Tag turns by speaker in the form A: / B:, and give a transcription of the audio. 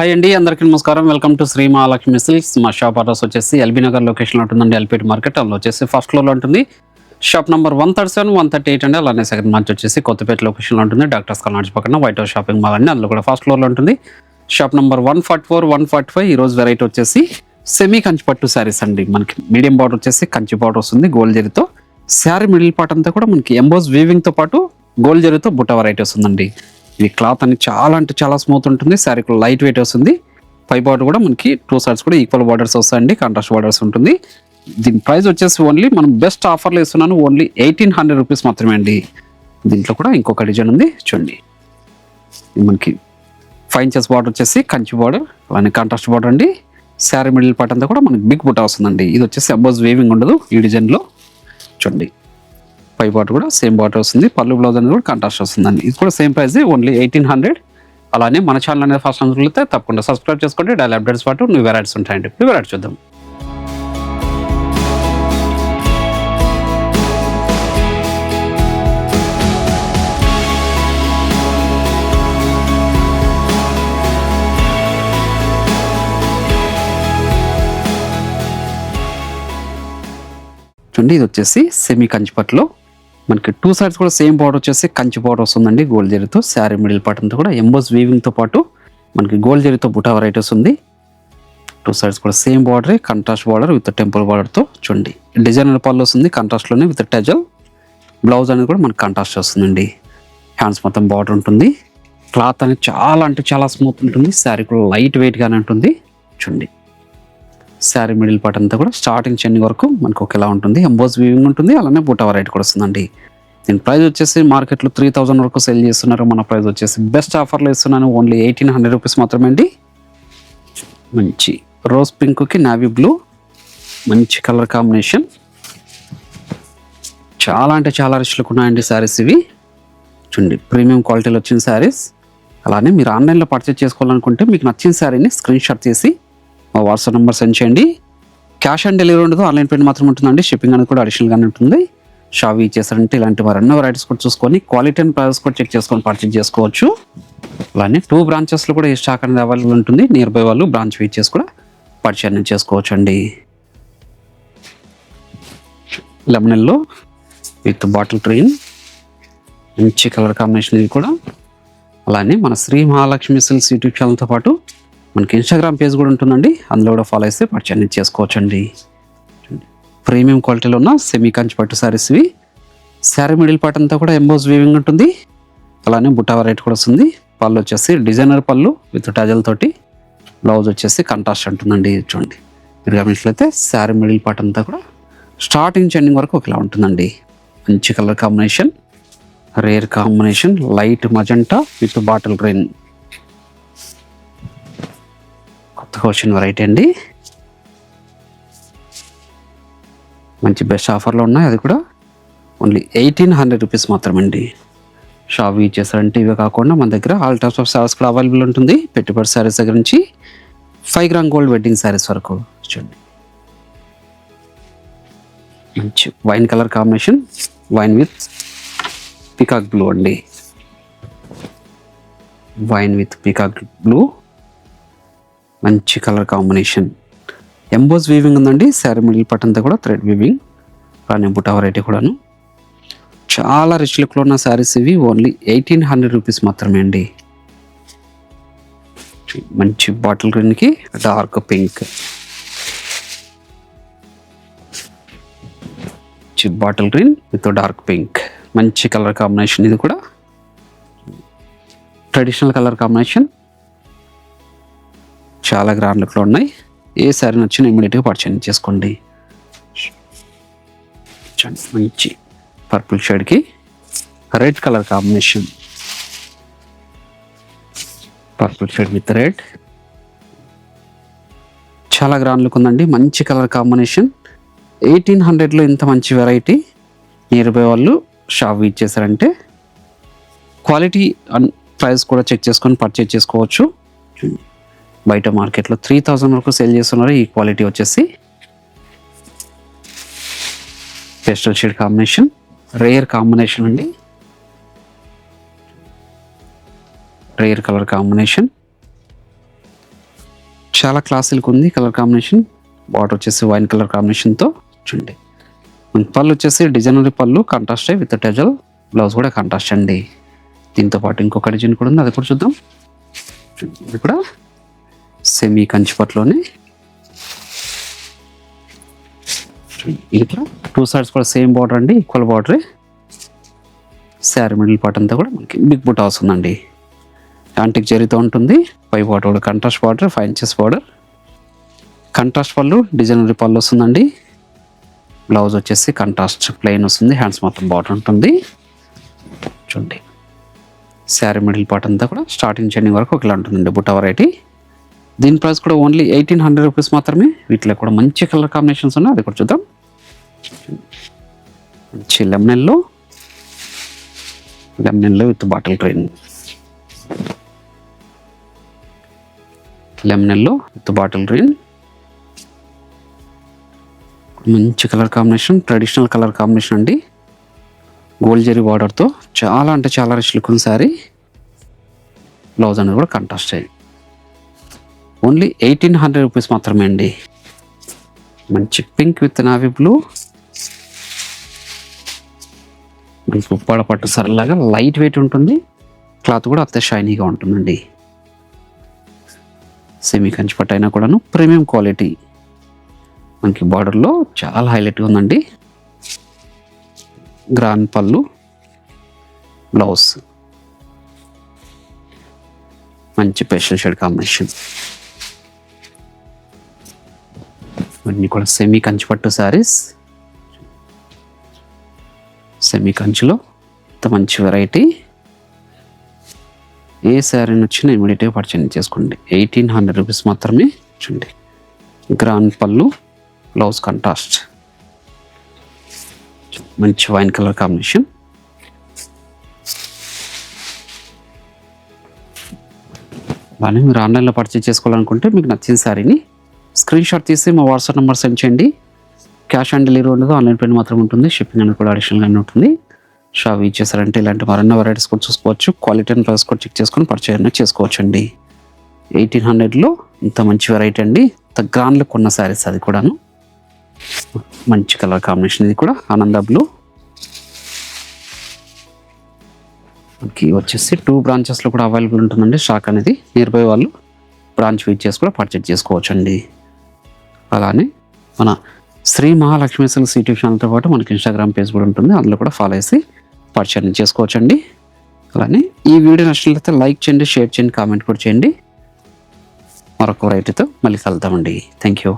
A: Hi అండి, అందరికీ నమస్కారం. Welcome to Shri Mahalakshmi silks. మా షాప్ అడ్రస్ వచ్చేసి ఎల్బీ నగర్ లొకేషన్లో ఉంటుందండి. ఎల్పేట్ మార్కెట్ అందులో వచ్చేసి ఫస్ట్ ఫ్లోర్లో ఉంటుంది. షాప్ నెంబర్ 137, 138 అండి. అలానే సెకండ్ మార్చ్ వచ్చేసి కొత్తపేట లొకేషన్లో ఉంటుంది. డాక్టర్స్ కాలనీ పక్కన వైట్ హౌస్ షాపింగ్ మాల్ అండి, అందులో కూడా ఫస్ట్ ఫ్లోర్లో ఉంటుంది. Shop number 144, 145. ఈరోజు వెరైటీ వచ్చేసి సెమీ కంచి పట్టు శారీస్ అండి. మనకి మీడియం బార్డర్ వచ్చేసి కంచి బార్డర్ వస్తుంది గోల్డ్ జరీతో. శారీ మిడిల్ పార్ట్ అంతా కూడా మనకి ఎంబోస్ వీవింగ్తో పాటు గోల్డ్ జరీతో బుట్ట వెరైటీ వస్తుందండి. ఈ క్లాత్ అని చాలా అంటే చాలా స్మూత్ ఉంటుంది. శారీ కూడా లైట్ వెయిట్ వస్తుంది. పై బార్డర్ కూడా మనకి 2 సైడ్స్ కూడా ఈక్వల్ బార్డర్స్ వస్తాయండి, కాంట్రాస్ట్ బార్డర్స్ ఉంటుంది. దీని ప్రైస్ వచ్చేసి ఓన్లీ మనం బెస్ట్ ఆఫర్లో ఇస్తున్నాను, ఓన్లీ 1800 రూపీస్ మాత్రమే అండి. దీంట్లో కూడా ఇంకొక డిజైన్ ఉంది చూడండి. మనకి 5 ఇంచెస్ బార్డర్ వచ్చేసి కంచి బార్డర్, అలానే కాంట్రాస్ట్ బార్డర్ అండి. శారీ మిడిల్ పార్ట్ అంతా కూడా మనకి బిగ్ బుట్ట వస్తుందండి. ఇది వచ్చేసి ఎంబోస్ వేవింగ్ ఉండదు ఈ డిజైన్లో చూడండి. పై బార్డర్ కూడా సేమ్ బార్డర్ వస్తుంది. పళ్ళు బ్లౌజ్ అనేది కూడా కాంట్రాస్ట్ వస్తుందండి. ఇది కూడా సేమ్ ప్రైస్, ఓన్లీ 1800. అలానే మన ఛానల్ అనేది ఫస్ట్ అందులో తప్పకుండా సబ్స్క్రైబ్ చేసుకోండి. డైలీ అప్డేట్స్ పాటు న్యూ వెరైటీస్ ఉంటాయండి. ఇప్పుడు వెరైటీ చూద్దాం. చూడండి, ఇది వచ్చేసి సెమీ కంచిపట్లో మనకి 2 సైడ్స్ కూడా సేమ్ బార్డర్ వచ్చేసి కంచి బార్డర్ వస్తుందండి గోల్డ్ జరీతో. శారీ మిడిల్ పార్ట్ అంతా కూడా ఎంబోస్ వీవింగ్తో పాటు మనకి గోల్డ్ జరీతో బుటా వెరైటీస్ ఉంది. 2 సైడ్స్ కూడా same border, contrast border with temple బార్డర్తో చూడండి. డిజైనర్ పళ్ళు వస్తుంది కాంట్రాస్ట్లోనే విత్ టెజల్. బ్లౌజ్ అనేది కూడా మనకి కాంట్రాస్ట్ వస్తుందండి. హ్యాండ్స్ మొత్తం బార్డర్ ఉంటుంది. క్లాత్ అనేది చాలా అంటే చాలా స్మూత్ ఉంటుంది. శారీ కూడా లైట్ వెయిట్గానే ఉంటుంది చూడండి. శారీ మిడిల్ పార్ట్ అంతా కూడా స్టార్టింగ్ చెన్నింగ్ వరకు మనకు ఒకేలా ఉంటుంది. ఎంబోస్ వీవింగ్ ఉంటుంది, అలానే బుటా వెరైటీ కూడా వస్తుందండి. దీని ప్రైస్ వచ్చేసి మార్కెట్లో 3000 వరకు సెల్ చేస్తున్నారు. మన ప్రైస్ వచ్చేసి బెస్ట్ ఆఫర్లో ఇస్తున్నాను, ఓన్లీ 1800 రూపీస్ మాత్రమే అండి. మంచి రోజ్ పింక్కి నావీ బ్లూ, మంచి కలర్ కాంబినేషన్. చాలా అంటే చాలా రిచ్లకు ఉన్నాయండి శారీస్ ఇవి చూడండి. ప్రీమియం క్వాలిటీలో వచ్చిన శారీస్. అలానే మీరు ఆన్లైన్లో పర్చేస్ చేసుకోవాలనుకుంటే మీకు నచ్చిన శారీని స్క్రీన్ షాట్ తీసి మా వాట్సాప్ నెంబర్ సెండ్ చేయండి. క్యాష్ ఆన్ డెలివరీ ఉండదు, ఆన్లైన్ పేమెంట్ మాత్రం ఉంటుందండి. షిప్పింగ్ అనేది కూడా అడిషనల్గానే ఉంటుంది. షాప్ ఇచ్చేసారంటే ఇలాంటి మరెన్నో వెరైటీస్ కూడా చూసుకొని క్వాలిటీ అండ్ ప్రైస్ కూడా చెక్ చేసుకొని పర్చేజ్ చేసుకోవచ్చు. అలానే 2 బ్రాంచెస్లో కూడా ఈ స్టాక్ అనేది అవైలబుల్ ఉంటుంది. నియర్ బై వాళ్ళు బ్రాంచ్ విజిట్ చేసి కూడా పర్చేజ్ అనేది చేసుకోవచ్చు అండి. లెమనెల్లో విత్ బాటిల్ గ్రీన్, మంచి కలర్ కాంబినేషన్ ఇది కూడా. అలానే మన శ్రీ మహాలక్ష్మి సిల్క్స్ యూట్యూబ్ ఛానల్తో పాటు మనకి ఇన్స్టాగ్రామ్ పేజ్ కూడా ఉంటుందండి, అందులో కూడా ఫాలో చేస్తే పర్చేజ్ అనేది చేసుకోవచ్చు అండి. ప్రీమియం క్వాలిటీలో ఉన్న సెమీ కంచి పట్టు శారీస్ ఇవి. శారీ మిడిల్ పార్ట్ అంతా కూడా ఎంబోస్ వీవింగ్ ఉంటుంది, అలానే బుట్టా వెరైటీ కూడా వస్తుంది. పళ్ళు వచ్చేసి డిజైనర్ పళ్ళు విత్ టజల్ తోటి. బ్లౌజ్ వచ్చేసి కంట్రాస్ట్ ఉంటుందండి చూడండి. మీరు గమనించినట్లయితే శారీ మిడిల్ పార్ట్ అంతా కూడా స్టార్టింగ్ చెండింగ్ వరకు ఒకలా ఉంటుందండి. మంచి colour combination, rare combination, light magenta with bottle green. కొత్తగా వచ్చిన వెరైటీ అండి, మంచి బెస్ట్ ఆఫర్లో ఉన్నాయి. అది కూడా ఓన్లీ 1800 రూపీస్ మాత్రమండి. షాప్ యూజ్ చేస్తారంటే ఇవే కాకుండా మన దగ్గర ఆల్ టైప్స్ ఆఫ్ శారీస్ కూడా అవైలబుల్ ఉంటుంది. పెట్టుబడి శారీస్ దగ్గర నుంచి 5 గ్రామ్ గోల్డ్ వెడ్డింగ్ శారీస్ వరకు చూడండి. మంచి wine colour combination, wine with peacock blue అండి. వైన్ విత్ పీకాక్ బ్లూ, మంచి కలర్ కాంబినేషన్. ఎంబోస్ వీవింగ్ ఉందండి. శారీ మిడిల్ పార్ట్ అంతా కూడా థ్రెడ్ వీవింగ్, అలానే బుటా వెరైటీ కూడాను. చాలా రిచ్ లుక్లో ఉన్న శారీస్ ఇవి, ఓన్లీ 1800 రూపీస్ మాత్రమే అండి. మంచి బాటిల్ గ్రీన్కి dark pink, bottle green with dark pink, మంచి కలర్ కాంబినేషన్. ఇది కూడా ట్రెడిషనల్ కలర్ కాంబినేషన్, చాలా గ్రాండ్ లుక్లో ఉన్నాయి. ఏ శారీ నచ్చినా ఇమీడియట్గా పర్చేజ్ చేసుకోండి. మంచి పర్పుల్ షేడ్కి red colour combination, purple shade with red, చాలా గ్రాండ్ లుక్ ఉందండి. మంచి కలర్ కాంబినేషన్. 1800లో ఇంత మంచి వెరైటీ నియర్ బై వాళ్ళు షాప్ ఇచ్చేసారంటే క్వాలిటీ అండ్ ప్రైస్ కూడా చెక్ చేసుకొని పర్చేజ్ చేసుకోవచ్చు. బయట మార్కెట్లో 3000 వరకు సేల్ చేస్తున్నారు. ఈ క్వాలిటీ వచ్చేసి pastel shade combination, rare combination అండి. రేర్ కలర్ కాంబినేషన్, చాలా క్లాసిక్ ఉంది కలర్ కాంబినేషన్. బార్డర్ వచ్చేసి వైన్ కలర్ కాంబినేషన్తో చూడండి. పళ్ళు వచ్చేసి డిజైనరీ పళ్ళు కాంట్రాస్ట్ విత్ టెజల్, బ్లౌజ్ కూడా కాంట్రాస్ట్ అండి. దీంతో పాటు ఇంకొక డిజైన్ కూడా ఉంది, అది కూడా చూద్దాం. ఇది కూడా సెమీ కంచిపట్లోనే. ఇది కూడా 2 సైడ్స్ కూడా సేమ్ బార్డర్ అండి, ఈక్వల్ బార్డరే. శారీ మిడిల్ పార్ట్ అంతా కూడా మనకి బిగ్ బుట్ట వస్తుందండి. యాంటిక్ జరీతో ఉంటుంది. పై బార్డర్ కూడా contrast border, 5 inches border. Contrast పళ్ళు డిజైనరీ పళ్ళు వస్తుందండి. బ్లౌజ్ వచ్చేసి కాంట్రాస్ట్ ప్లెయిన్ వస్తుంది, హ్యాండ్స్ మొత్తం బార్డర్ ఉంటుంది చూడండి. శారీ మిడిల్ పార్ట్ అంతా కూడా స్టార్టింగ్ చెండింగ్ వరకు ఒకలా ఉంటుందండి బుట్ట వెరైటీ. దీని ప్రైస్ కూడా ఓన్లీ 1800 రూపీస్ మాత్రమే. వీటిలో కూడా మంచి కలర్ కాంబినేషన్స్ ఉన్నాయి, అది కూడా చూద్దాం. మంచి lemon yellow with bottle green, lemon yellow with bottle green. మంచి colour combination, traditional colour combination అండి. గోల్డ్ జరీ బార్డర్తో చాలా అంటే చాలా రిచ్ లుక్ ఉంది శారీ. బ్లౌజ్ అనేది కూడా కాంట్రాస్ట్ అయ్యి ఓన్లీ 1800 రూపీస్ మాత్రమే అండి. మంచి పింక్ విత్ నావీ బ్లూ, మనకి ఉప్పాడ పట్టు సరలాగా లైట్ వెయిట్ ఉంటుంది. క్లాత్ కూడా అంతే షైనీగా ఉంటుందండి. సెమీ కంచి పట్టు అయినా కూడాను ప్రీమియం క్వాలిటీ. మనకి బార్డర్లో చాలా హైలైట్గా ఉందండి. గ్రాండ్ పళ్ళు, బ్లౌజ్ మంచి పేస్టల్ షేడ్ కాంబినేషన్. ఇవన్నీ కూడా సెమీ కంచి పట్టు శారీస్. సెమీ కంచిలో ఇంత మంచి వెరైటీ. ఏ శారీ నచ్చినా ఇమీడియట్గా పర్చేజ్ చేసుకోండి. 1800 రూపీస్ మాత్రమే. చూడండి, గ్రాండ్ పళ్ళు, బ్లౌజ్ కాంట్రాస్ట్, మంచి వైన్ కలర్ కాంబినేషన్. అలానే మీరు ఆన్లైన్లో పర్చేజ్ చేసుకోవాలనుకుంటే మీకు నచ్చిన శారీని స్క్రీన్ షాట్ తీసి మా వాట్సాప్ నెంబర్ సెండ్ చేయండి. క్యాష్ ఆన్ డెలివరీ ఉండదు, ఆన్లైన్ పేమెంట్ మాత్రం ఉంటుంది. షిప్పింగ్ అనేది కూడా అడిషనల్గానే ఉంటుంది. షాప్ ఇచ్చేసారంటే ఇలాంటి మరెన్నో వెరైటీస్ కూడా చూసుకోవచ్చు. క్వాలిటీ అండ్ ప్రైస్ కూడా చెక్ చేసుకొని పర్చేజ్ అనేది చేసుకోవచ్చు అండి. 1800లో ఇంత మంచి వెరైటీ అండి. ఇంత గ్రాండ్ లుక్ ఉన్న శారీస్, అది కూడాను మంచి కలర్ కాంబినేషన్. ఇది కూడా ఆనంద బ్లూ. మనకి వచ్చేసి 2 బ్రాంచెస్లో కూడా అవైలబుల్ ఉంటుందండి స్టాక్ అనేది. నియర్ బై వాళ్ళు బ్రాంచ్ విజిట్ చేసి కూడా పర్చేజ్ చేసుకోవచ్చు అండి. అలానే మన శ్రీ మహాలక్ష్మి సిల్క్స్ యూట్యూబ్ ఛానల్తో పాటు మనకి ఇన్స్టాగ్రామ్ పేజ్ కూడా ఉంటుంది, అందులో కూడా ఫాలో చేసి పర్చేజ్ చేసుకోవచ్చు అండి. అలానే ఈ వీడియో నచ్చినట్లయితే లైక్ చేయండి, షేర్ చేయండి, కామెంట్ కూడా చేయండి. మరొక వెరైటీతో మళ్ళీ కలుద్దామండి. Thank you.